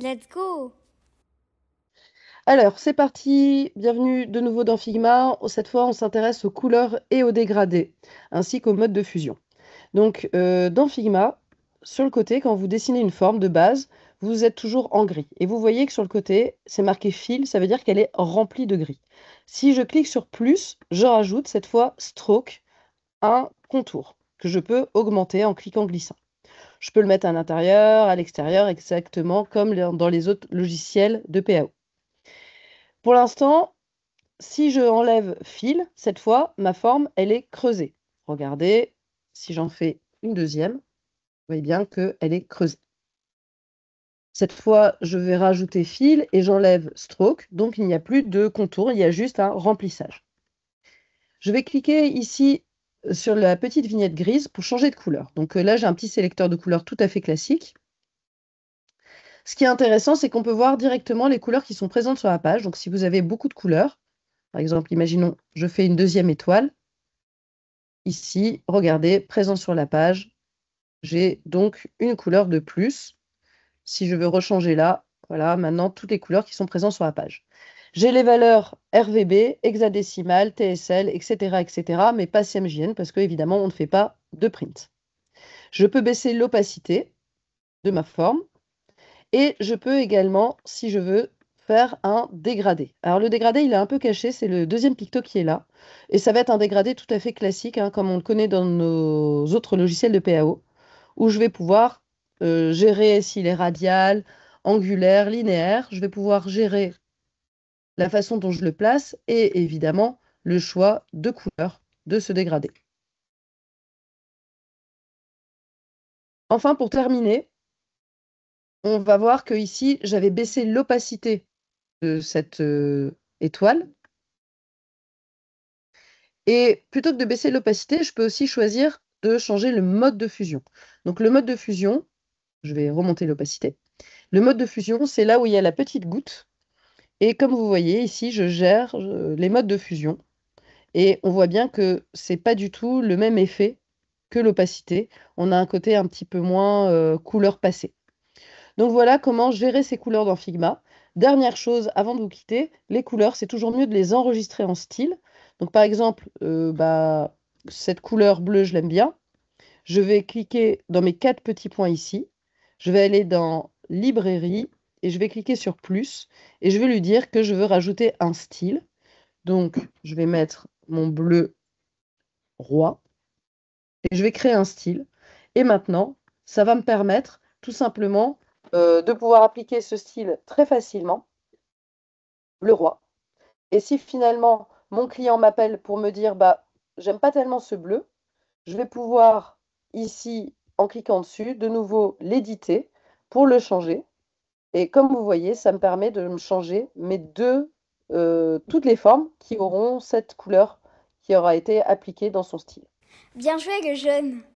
Let's go! Alors, c'est parti, bienvenue de nouveau dans Figma. Cette fois, on s'intéresse aux couleurs et aux dégradés, ainsi qu'au mode de fusion. Donc, dans Figma, sur le côté, quand vous dessinez une forme de base, vous êtes toujours en gris. Et vous voyez que sur le côté, c'est marqué fill, ça veut dire qu'elle est remplie de gris. Si je clique sur plus, je rajoute cette fois stroke, un contour, que je peux augmenter en cliquant glissant. Je peux le mettre à l'intérieur, à l'extérieur, exactement comme dans les autres logiciels de PAO. Pour l'instant, si je enlève fil, cette fois, ma forme, elle est creusée. Regardez, si j'en fais une deuxième, vous voyez bien qu'elle est creusée. Cette fois, je vais rajouter fil et j'enlève stroke, donc il n'y a plus de contour, il y a juste un remplissage. Je vais cliquer ici sur la petite vignette grise pour changer de couleur. Donc là, j'ai un petit sélecteur de couleurs tout à fait classique. Ce qui est intéressant, c'est qu'on peut voir directement les couleurs qui sont présentes sur la page. Donc si vous avez beaucoup de couleurs, par exemple, imaginons, je fais une deuxième étoile. Ici, regardez, présent sur la page, j'ai donc une couleur de plus. Si je veux rechanger là, voilà, maintenant toutes les couleurs qui sont présentes sur la page. J'ai les valeurs RVB, hexadécimales, TSL, etc., etc., mais pas CMJN parce qu'évidemment, on ne fait pas de print. Je peux baisser l'opacité de ma forme et je peux également, si je veux, faire un dégradé. Alors le dégradé, il est un peu caché, c'est le deuxième picto qui est là. Et ça va être un dégradé tout à fait classique, hein, comme on le connaît dans nos autres logiciels de PAO, où je vais pouvoir gérer s'il est radial, angulaire, linéaire. Je vais pouvoir gérer la façon dont je le place et évidemment le choix de couleur de ce dégradé. Enfin, pour terminer, on va voir que ici, j'avais baissé l'opacité de cette étoile. Et plutôt que de baisser l'opacité, je peux aussi choisir de changer le mode de fusion. Donc le mode de fusion, je vais remonter l'opacité. Le mode de fusion, c'est là où il y a la petite goutte. Et comme vous voyez ici, je gère les modes de fusion. Et on voit bien que c'est pas du tout le même effet que l'opacité. On a un côté un petit peu moins couleur passée. Donc voilà comment gérer ces couleurs dans Figma. Dernière chose, avant de vous quitter, les couleurs, c'est toujours mieux de les enregistrer en style. Donc par exemple, cette couleur bleue, je l'aime bien. Je vais cliquer dans mes quatre petits points ici. Je vais aller dans Librairie et je vais cliquer sur plus. Et je vais lui dire que je veux rajouter un style. Donc je vais mettre mon bleu roi et je vais créer un style. Et maintenant, ça va me permettre tout simplement de pouvoir appliquer ce style très facilement, le roi. Et si finalement mon client m'appelle pour me dire bah j'aime pas tellement ce bleu, je vais pouvoir ici, en cliquant dessus, de nouveau l'éditer pour le changer. Et comme vous voyez, ça me permet de me changer toutes les formes qui auront cette couleur qui aura été appliquée dans son style. Bien joué, le jeune!